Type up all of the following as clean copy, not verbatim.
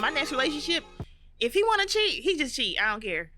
my next relationship, if he want to cheat, he just cheat. I don't care.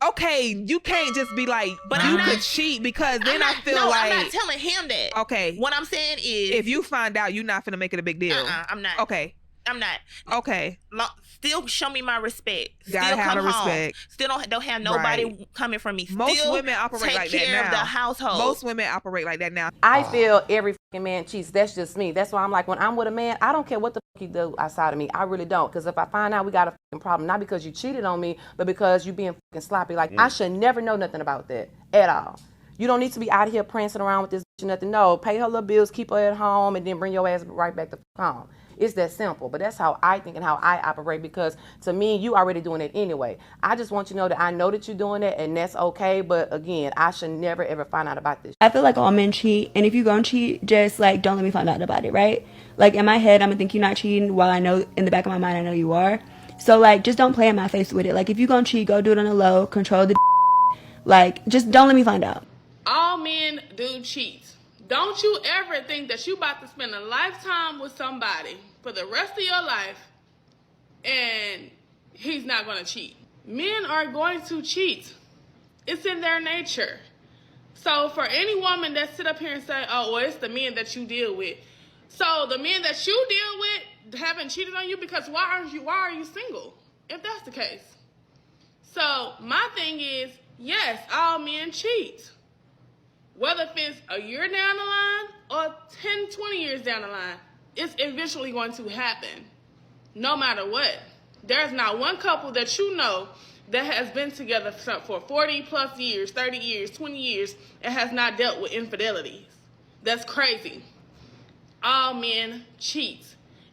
Okay, you can't just be like, but you could cheat, because then I feel like... I'm not telling him that. Okay. What I'm saying is... if you find out, you're not finna make it a big deal. I'm not. Okay. I'm not. Okay. Still show me my respect. Gotta Still have come the home. Respect. Still don't have nobody coming from me. Most Still women operate like that now. Take care of the household. Most women operate like that now. I feel every fucking man cheats. That's just me. That's why I'm like, when I'm with a man, I don't care what the fuck he do outside of me. I really don't. Because if I find out we got a fucking problem, not because you cheated on me, but because you being fucking sloppy, like I should never know nothing about that at all. You don't need to be out here prancing around with this bitch or nothing. No, pay her little bills, keep her at home, and then bring your ass right back to home. It's that simple. But that's how I think and how I operate, because to me, you already doing it anyway. I just want you to know that I know that you're doing it, and that's okay. But again, I should never ever find out about this. I feel like all men cheat, and if you gonna cheat, just like don't let me find out about it, right? Like in my head, I'm gonna think you're not cheating, while I know in the back of my mind I know you are. So like, just don't play in my face with it. Like if you gonna cheat, go do it on the low, control the like, just don't let me find out. All men do cheat. Don't you ever think that you about to spend a lifetime with somebody for the rest of your life and he's not going to cheat. Men are going to cheat. It's in their nature. So for any woman that sit up here and say, oh, well, it's the men that you deal with. So the men that you deal with haven't cheated on you, because why are you single if that's the case? So my thing is, yes, all men cheat. Whether if it's a year down the line or 10, 20 years down the line, it's eventually going to happen, no matter what. There's not one couple that you know that has been together for 40 plus years, 30 years, 20 years, and has not dealt with infidelities. That's crazy. All men cheat.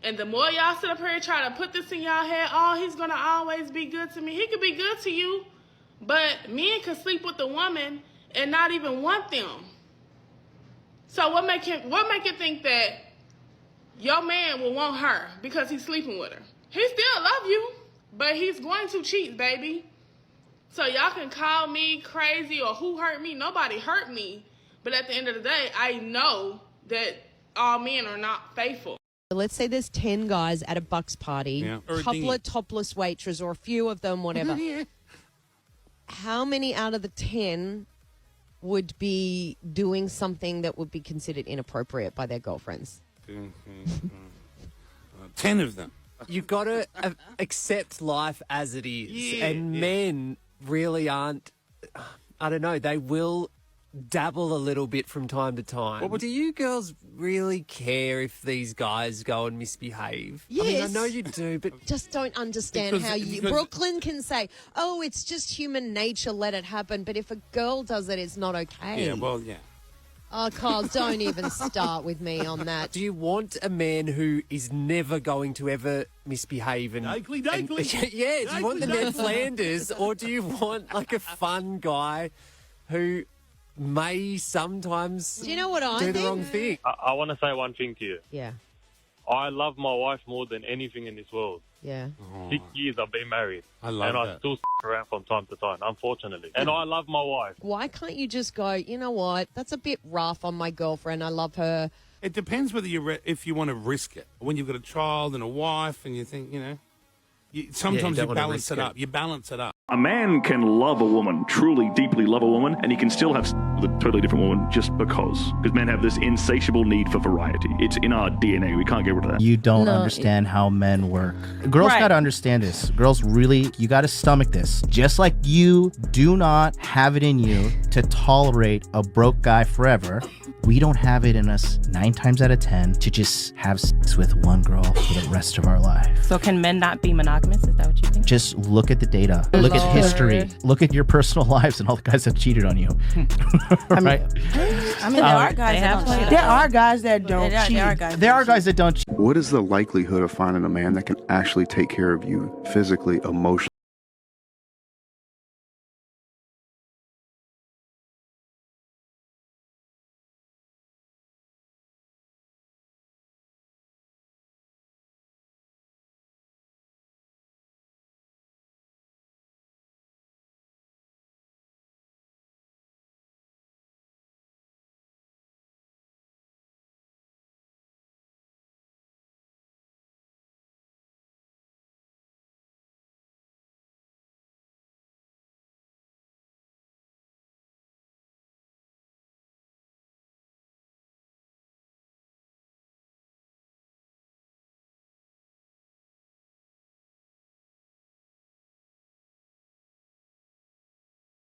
And the more y'all sit up here and try to put this in y'all head, oh, he's going to always be good to me. He could be good to you, but men can sleep with a woman and not even want them. So what make you think that your man will want her because he's sleeping with her? He still love you, but he's going to cheat, baby. So y'all can call me crazy or who hurt me. Nobody hurt me. But at the end of the day, I know that all men are not faithful. Let's say there's 10 guys at a Bucks party, a couple of topless waitresses or a few of them, whatever. How many out of the 10 would be doing something that would be considered inappropriate by their girlfriends? 10 of them. You've got to accept life as it is. Men really aren't, I don't know, they will dabble a little bit from time to time. Well, do you girls really care if these guys go and misbehave? Yes. I mean, I know you do, but... Just don't understand because Brooklyn can say, oh, it's just human nature, let it happen. But if a girl does it, it's not okay. Yeah, well, yeah. Oh, Carl, don't even start with me on that. Do you want a man who is never going to ever misbehave? Yeah, do you want the Ned Flanders, or do you want like a fun guy who may sometimes do you know what I do think? the wrong thing? I want to say one thing to you. Yeah. I love my wife more than anything in this world. Yeah. 6 years I've been married. I love and that. I still around from time to time, unfortunately. And I love my wife. Why can't you just go, you know what, that's a bit rough on my girlfriend. I love her. It depends whether if you want to risk it. When you've got a child and a wife and you think, sometimes you balance it up. You balance it up. A man can love a woman, truly, deeply love a woman, and he can still have with a totally different woman just because. Because men have this insatiable need for variety. It's in our DNA. We can't get rid of that. You don't understand how men work. Girls got to understand this. Girls really, you got to stomach this. Just like you do not have it in you to tolerate a broke guy forever, we don't have it in us 9 times out of 10 to just have sex with one girl for the rest of our life. So can men not be monogamous? Is that what you think? Just look at the data. Look at history. Look at your personal lives and all the guys that cheated on you. Right? I mean, there are guys that don't cheat. There are guys that don't cheat. There are guys that don't cheat. What is the likelihood of finding a man that can actually take care of you physically, emotionally?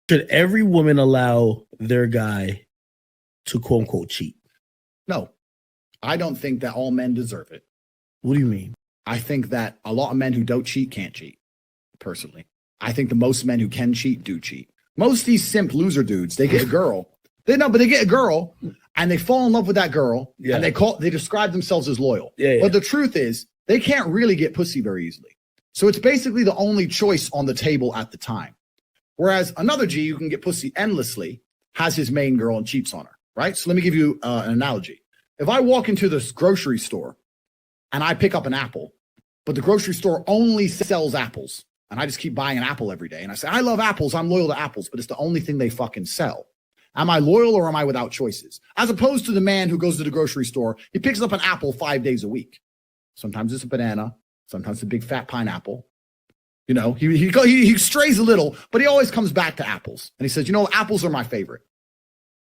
Should every woman allow their guy to quote unquote cheat? No, I don't think that all men deserve it. What do you mean? I think that a lot of men who don't cheat can't cheat, personally. I think the most men who can cheat do cheat. Most of these simp loser dudes, they get a girl. They get a girl and they fall in love with that girl and they describe themselves as loyal. But the truth is, they can't really get pussy very easily. So it's basically the only choice on the table at the time. Whereas another G who can get pussy endlessly has his main girl and cheats on her, right? So let me give you an analogy. If I walk into this grocery store and I pick up an apple, but the grocery store only sells apples, and I just keep buying an apple every day, and I say, I love apples, I'm loyal to apples, but it's the only thing they fucking sell. Am I loyal or am I without choices? As opposed to the man who goes to the grocery store, he picks up an apple 5 days a week. Sometimes it's a banana, sometimes it's a big fat pineapple. You know, he strays a little, but he always comes back to apples. And he says, you know, apples are my favorite.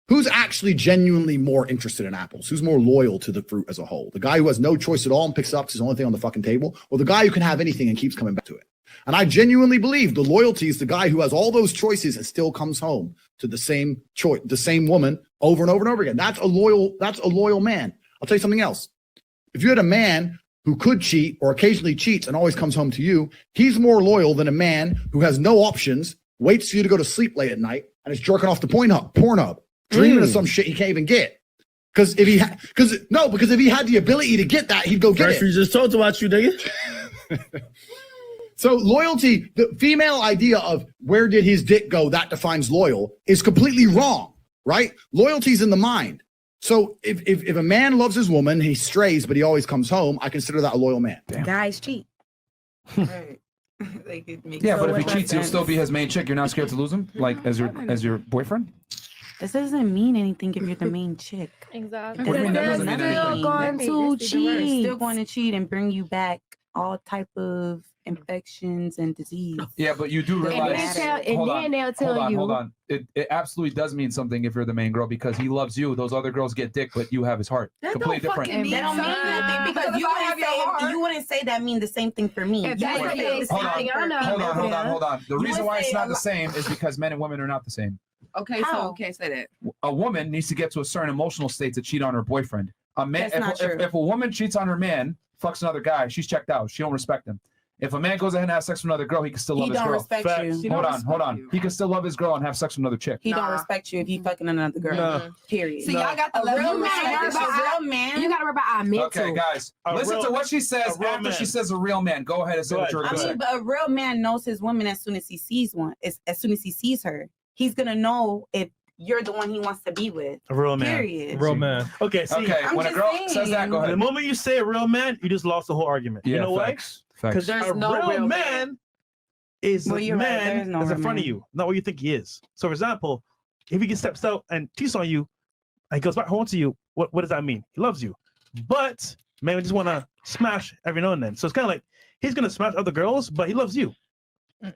Who's actually genuinely more interested in apples? Who's more loyal to the fruit as a whole? The guy who has no choice at all and picks it up, it's the only thing on the fucking table, or the guy who can have anything and keeps coming back to it? And I genuinely believe the loyalty is the guy who has all those choices and still comes home to the same choice, the same woman over and over and over again. That's a loyal man. I'll tell you something else. If you had a man who could cheat or occasionally cheats and always comes home to you, he's more loyal than a man who has no options, waits for you to go to sleep late at night, and is jerking off to Pornhub, dreaming of some shit he can't even get. Because if he had the ability to get that, he'd go get it. You just talked about you, nigga. So loyalty, the female idea of where did his dick go, that defines loyal, is completely wrong, right? Loyalty's in the mind. So if a man loves his woman, he strays, but he always comes home, I consider that a loyal man. Guys cheat. Yeah, but if he cheats, he'll still be his main chick. You're not scared to lose him, like as your boyfriend? This doesn't mean anything if you're the main chick. Exactly. What do you mean that doesn't mean anything? Still going to cheat and bring you back all type of infections and disease. Yeah, but you do realize. Hold on. It absolutely does mean something if you're the main girl because he loves you. Those other girls get dick, but you have his heart. That completely different. That don't mean nothing because you wouldn't say that mean the same thing for me. Hold on. The reason why it's not the same is because men and women are not the same. Okay, so say that. A woman needs to get to a certain emotional state to cheat on her boyfriend. A man, if a woman cheats on her man, fucks another guy, she's checked out. She don't respect him. If a man goes ahead and has sex with another girl, he can still love his girl. Respect you. Hold on. He can still love his girl and have sex with another chick. He don't respect you if he fucking another girl. No. Period. See, y'all got the real man. You gotta worry about our mental. Okay, guys, listen to what she says after she says a real man. Go ahead and say what you're going to say. But a real man knows his woman as soon as he sees one. As soon as he sees her, he's gonna know if you're the one he wants to be with. A real man. Period. A real man. Okay, see. Okay, when a girl says that, go ahead. The moment you say a real man, you just lost the whole argument. Yeah, you know facts. why? Because a real man is a man that's in front of you, not what you think he is. So, for example, if he steps out and cheats on you, and he goes back home to you, what does that mean? He loves you. But man, we just want to smash every now and then. So it's kind of like he's gonna smash other girls, but he loves you.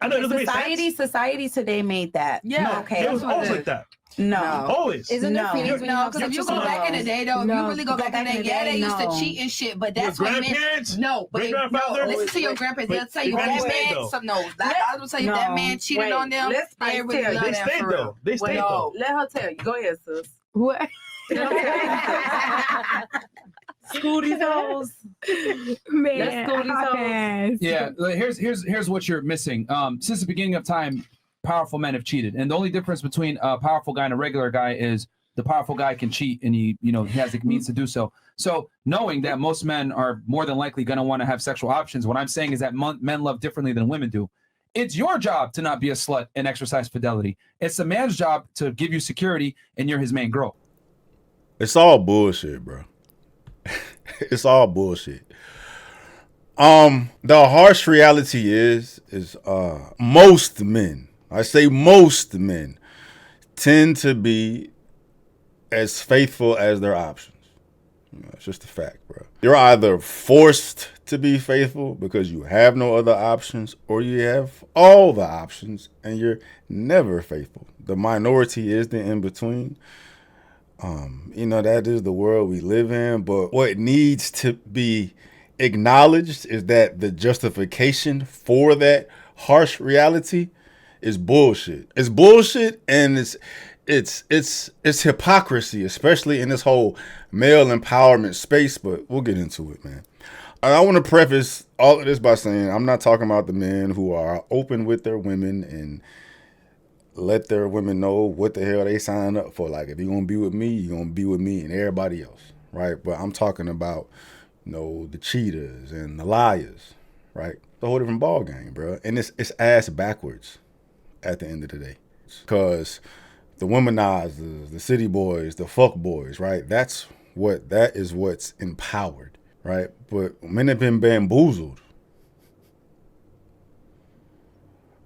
I know it doesn't make sense. Society today made that. Yeah, okay. It was always like that. No. Always. Isn't there feelings when you have because if you go back in the day though, if you really go back in the day, yeah, they used to cheat and shit, but that's what meant. No, but listen to your grandparents. They'll tell you that man. Some no, I will tell you that man cheated on them. They really love them for real. They stayed though. Let her tell you. Go ahead, sis. What? School these hoes. Man, let's school these hoes. Yeah, here's what you're missing. Since the beginning of time, powerful men have cheated, and the only difference between a powerful guy and a regular guy is the powerful guy can cheat, and he has the means to do so. So knowing that most men are more than likely going to want to have sexual options, what I'm saying is that men love differently than women do. It's your job to not be a slut and exercise fidelity. It's the man's job to give you security, and you're his main girl. It's all bullshit, bro. It's all bullshit. The harsh reality is most men, I say most men, tend to be as faithful as their options. It's just a fact, bro. You're either forced to be faithful because you have no other options, or you have all the options and you're never faithful. The minority is the in-between. That is the world we live in. But what needs to be acknowledged is that the justification for that harsh reality is bullshit. It's bullshit, and it's hypocrisy, especially in this whole male empowerment space. But we'll get into it, man. I want to preface all of this by saying I'm not talking about the men who are open with their women and let their women know what the hell they signed up for. Like, if you're gonna be with me, you're gonna be with me and everybody else, right? But I'm talking about, the cheaters and the liars, right? The whole different ball game, bro. And it's ass backwards at the end of the day, because the womanizers, the city boys, the fuck boys, right? That is what's empowered, right? But men have been bamboozled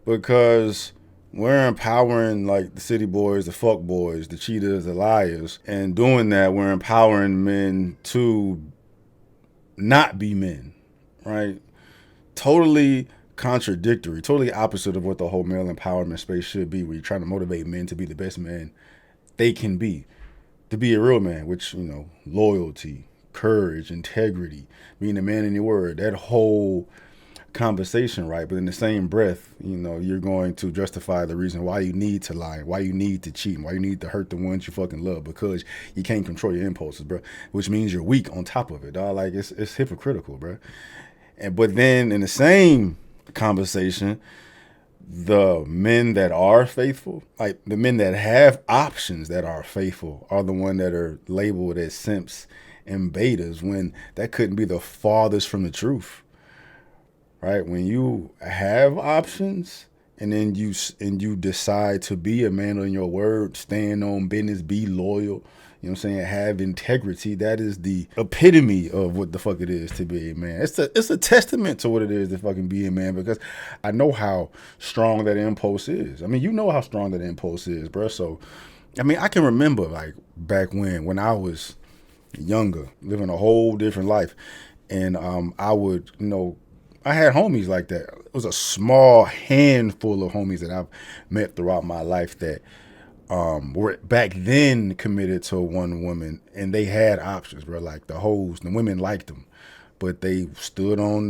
because we're empowering like the city boys, the fuck boys, the cheaters, the liars, and doing that, we're empowering men to not be men, right? Totally contradictory, totally opposite of what the whole male empowerment space should be, where you're trying to motivate men to be the best man they can be, to be a real man, which, loyalty, courage, integrity, being a man in your word, that whole conversation, right? But in the same breath, you're going to justify the reason why you need to lie, why you need to cheat, why you need to hurt the ones you fucking love, because you can't control your impulses, bro, which means you're weak on top of it, dog. Like, it's hypocritical, bro. But then in the same conversation, the men that are faithful, like the men that have options that are faithful, are the ones that are labeled as simps and betas, when that couldn't be the farthest from the truth, right? When you have options and then you decide to be a man on your word, stand on business, be loyal, have integrity, that is the epitome of what the fuck it is to be a man. It's a testament to what it is to fucking be a man, because I know how strong that impulse is. I mean, you know how strong that impulse is, bro. So, I mean, I can remember like back when I was younger, living a whole different life, and I would, I had homies like that. It was a small handful of homies that I've met throughout my life that were back then committed to one woman, and they had options, bro. Like the women liked them, but they stood on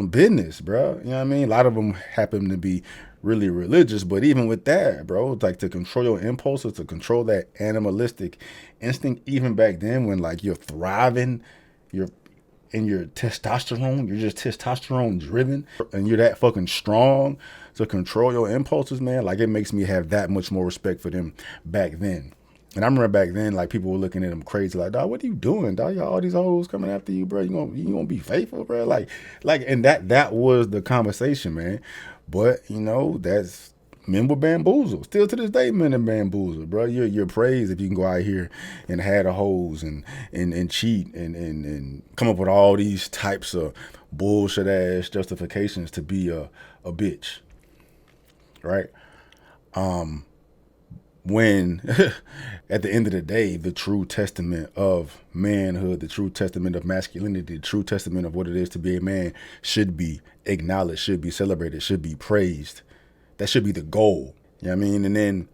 business, bro. You know what I mean? A lot of them happened to be really religious, but even with that, bro, like to control your impulses, to control that animalistic instinct, even back then when like you're thriving, you're in your testosterone, you're just testosterone driven, and you're that fucking strong to control your impulses, man. Like, it makes me have that much more respect for them back then. And I remember back then, like, people were looking at them crazy, like, dog, what are you doing, dog? All these hoes coming after you, bro. You gonna be faithful, bro? Like, and that was the conversation, man. But that's, men were bamboozled. Still to this day, men are bamboozled, bro. You're praised if you can go out here and have the hoes and cheat and come up with all these types of bullshit ass justifications to be a bitch, right? When at the end of the day, the true testament of manhood, the true testament of masculinity, the true testament of what it is to be a man should be acknowledged, should be celebrated, should be praised. That should be the goal. You know what I mean? And then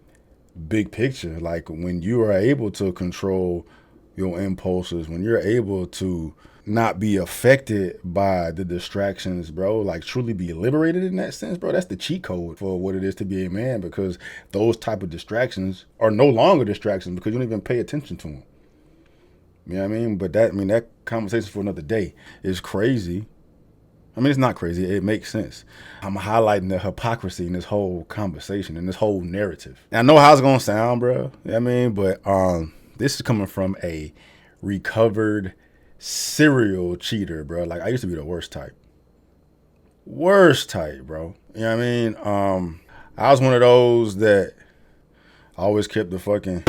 big picture, like when you are able to control your impulses, when you're able to not be affected by the distractions, bro, like truly be liberated in that sense, bro, that's the cheat code for what it is to be a man, because those type of distractions are no longer distractions because you don't even pay attention to them. You know what I mean? But that conversation for another day is crazy. I mean, it's not crazy. It makes sense. I'm highlighting the hypocrisy in this whole conversation, in this whole narrative. And I know how it's going to sound, bro. You know what I mean? But this is coming from a recovered serial cheater, bro. Like, I used to be the worst type. Worst type, bro. You know what I mean? I was one of those that always kept the fucking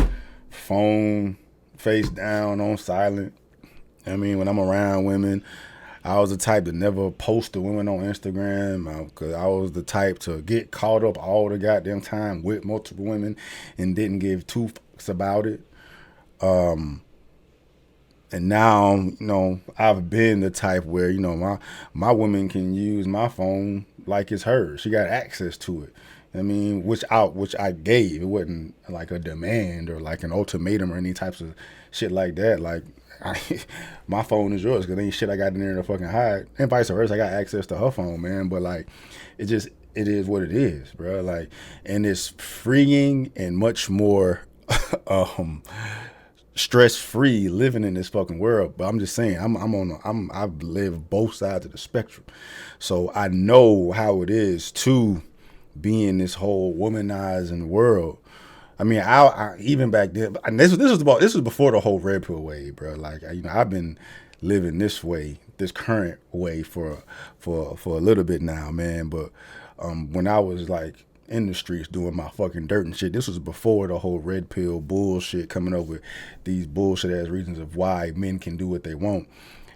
phone face down on silent. I mean, when I'm around women, I was the type to never post the women on Instagram, because I was the type to get caught up all the goddamn time with multiple women and didn't give two fucks about it. And now, I've been the type where, my woman can use my phone like it's hers. She got access to it. I mean, which I gave. It wasn't like a demand or like an ultimatum or any types of shit like that. Like, my phone is yours because ain't shit I got in there to fucking hide, and vice versa. I got access to her phone, man. But like, it is what it is, bro. Like, and it's freeing and much more stress-free living in this fucking world. But I'm just saying, I've lived both sides of the spectrum, so I know how it is to be in this whole womanizing world. I mean, I even back then, and this was before the whole red pill wave, bro. Like, I've been living this way, this current way for a little bit now, man. But when I was like in the streets doing my fucking dirt and shit, this was before the whole red pill bullshit coming up with these bullshit ass reasons of why men can do what they want.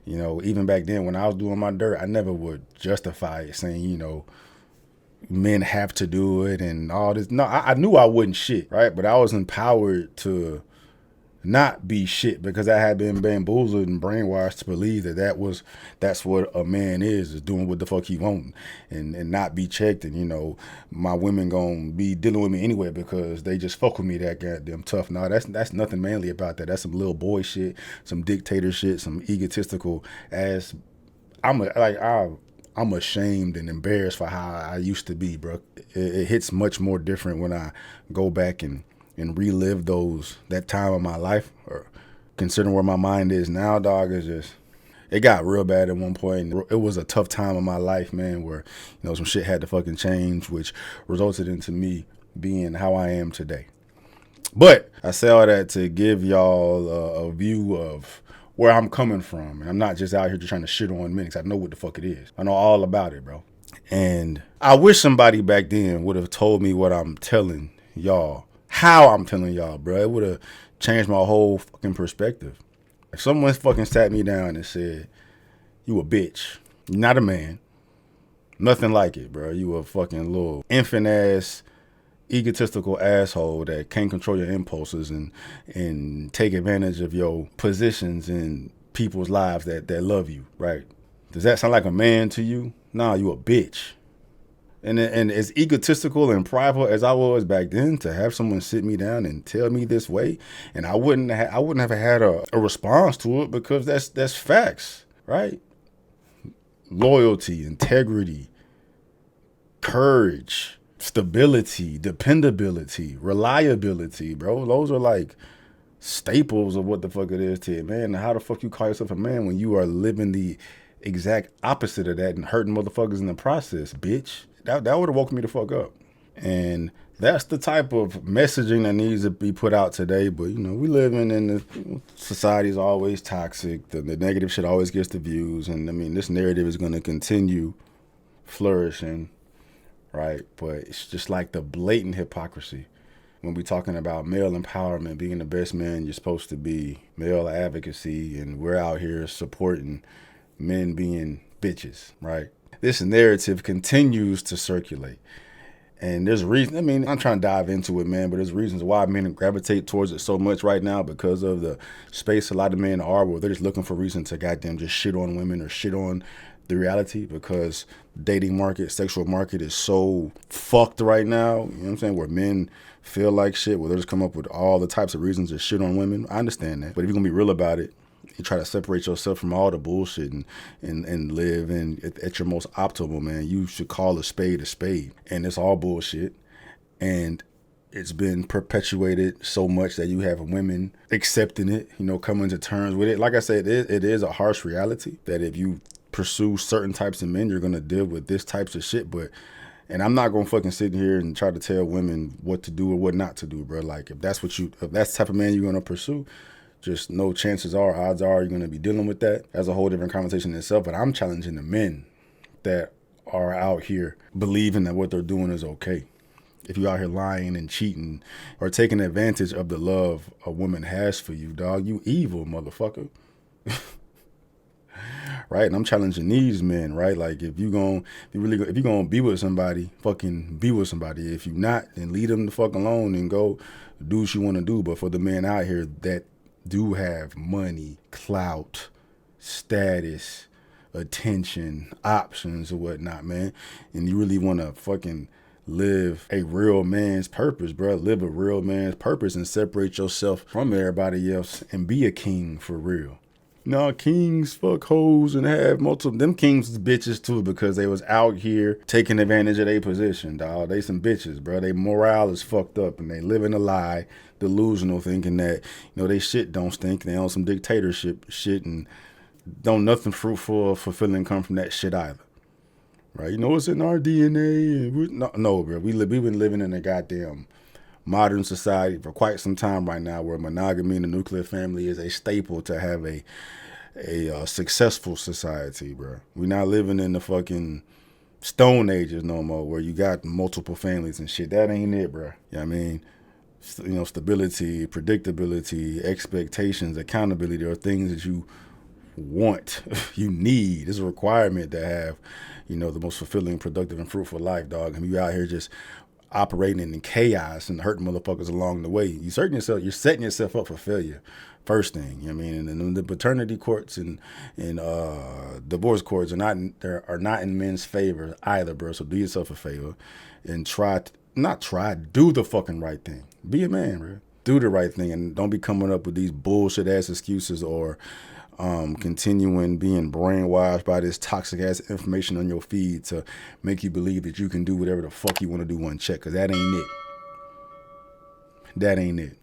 You know, even back then when I was doing my dirt, I never would justify it saying, you know, men have to do it and all this. No, I knew I wasn't shit, right? But I was empowered to not be shit because I had been bamboozled and brainwashed to believe that that's what a man is doing what the fuck he want and not be checked. And, you know, my women gonna be dealing with me anyway because they just fuck with me that goddamn tough. No, that's nothing manly about that. That's some little boy shit, some dictator shit, some egotistical ass. I'm ashamed and embarrassed for how I used to be, bro. It hits much more different when I go back and relive that time of my life, or considering where my mind is now, dog. It got real bad at one point. It was a tough time of my life, man, where, you know, some shit had to fucking change, which resulted into me being how I am today. But I say all that to give y'all a view of where I'm coming from. And I'm not just out here just trying to shit on men, because I know what the fuck it is. I know all about it, bro. And I wish somebody back then would have told me what I'm telling y'all, how I'm telling y'all, bro. It would have changed my whole fucking perspective. If someone fucking sat me down and said, you a bitch, you're not a man, nothing like it, bro. You a fucking little infant ass, egotistical asshole that can't control your impulses and take advantage of your positions in people's lives that love you, right? Does that sound like a man to you? Nah, you a bitch. And as egotistical and prideful as I was back then, to have someone sit me down and tell me this way, and I wouldn't have had a response to it, because that's facts, right? Loyalty, integrity, courage, stability, dependability, reliability, bro. Those are like staples of what the fuck it is to you, man. How the fuck you call yourself a man when you are living the exact opposite of that and hurting motherfuckers in the process, bitch? That would have woke me the fuck up. And that's the type of messaging that needs to be put out today. But, you know, we living in the society is always toxic. The negative shit always gets the views. And I mean, this narrative is going to continue flourishing, right? But it's just like the blatant hypocrisy when we're talking about male empowerment, being the best man you're supposed to be, male advocacy, and we're out here supporting men being bitches, right? This narrative continues to circulate. And there's reason, I mean, I'm trying to dive into it, man, but there's reasons why men gravitate towards it so much right now, because of the space a lot of men are where they're just looking for reason to goddamn just shit on women or shit on the reality, because dating market, sexual market is so fucked right now, you know what I'm saying, where men feel like shit, where they just come up with all the types of reasons to shit on women. I understand that. But if you're going to be real about it, you try to separate yourself from all the bullshit and live at your most optimal, man. You should call a spade a spade. And it's all bullshit. And it's been perpetuated so much that you have women accepting it, you know, coming to terms with it. Like I said, it is a harsh reality that if you pursue certain types of men, you're going to deal with this types of shit. And I'm not going to fucking sit here and try to tell women what to do or what not to do, bro. Like, if that's the type of man you're going to pursue, just no odds are you're going to be dealing with that. That's a whole different conversation in itself. But I'm challenging the men that are out here believing that what they're doing is okay. If you're out here lying and cheating or taking advantage of the love a woman has for you, dog, you evil motherfucker. Right? And I'm challenging these men, right? Like, if you're gonna be with somebody, fucking be with somebody. If you're not, then leave them the fuck alone and go do what you want to do. But for the men out here that do have money, clout, status, attention, options or whatnot, man, and you really want to fucking live a real man's purpose, bro. Live a real man's purpose and separate yourself from everybody else and be a king for real. No, kings fuck hoes and have multiple. Them kings was bitches too because they was out here taking advantage of their position, dog. They some bitches, bro. They morale is fucked up and they live in a lie, delusional, thinking that, they shit don't stink. They on some dictatorship shit and don't nothing fruitful or fulfilling come from that shit either. Right? It's in our DNA. And no, bro. We've been living in a goddamn modern society for quite some time right now where monogamy and the nuclear family is a staple to have a successful society, bro. We're not living in the fucking Stone Ages no more where you got multiple families and shit. That ain't it, bro. You know what I mean? Stability, predictability, expectations, accountability are things that you want, you need. It's a requirement to have, the most fulfilling, productive, and fruitful life, dog. And you out here just operating in chaos and hurting motherfuckers along the way. You're setting yourself up for failure. First thing, and then the paternity courts and divorce courts are not in men's favor either, bro. So do yourself a favor and do the fucking right thing. Be a man, bro. Do the right thing and don't be coming up with these bullshit ass excuses or continuing being brainwashed by this toxic ass information on your feed to make you believe that you can do whatever the fuck you want to do unchecked, because that ain't it. That ain't it.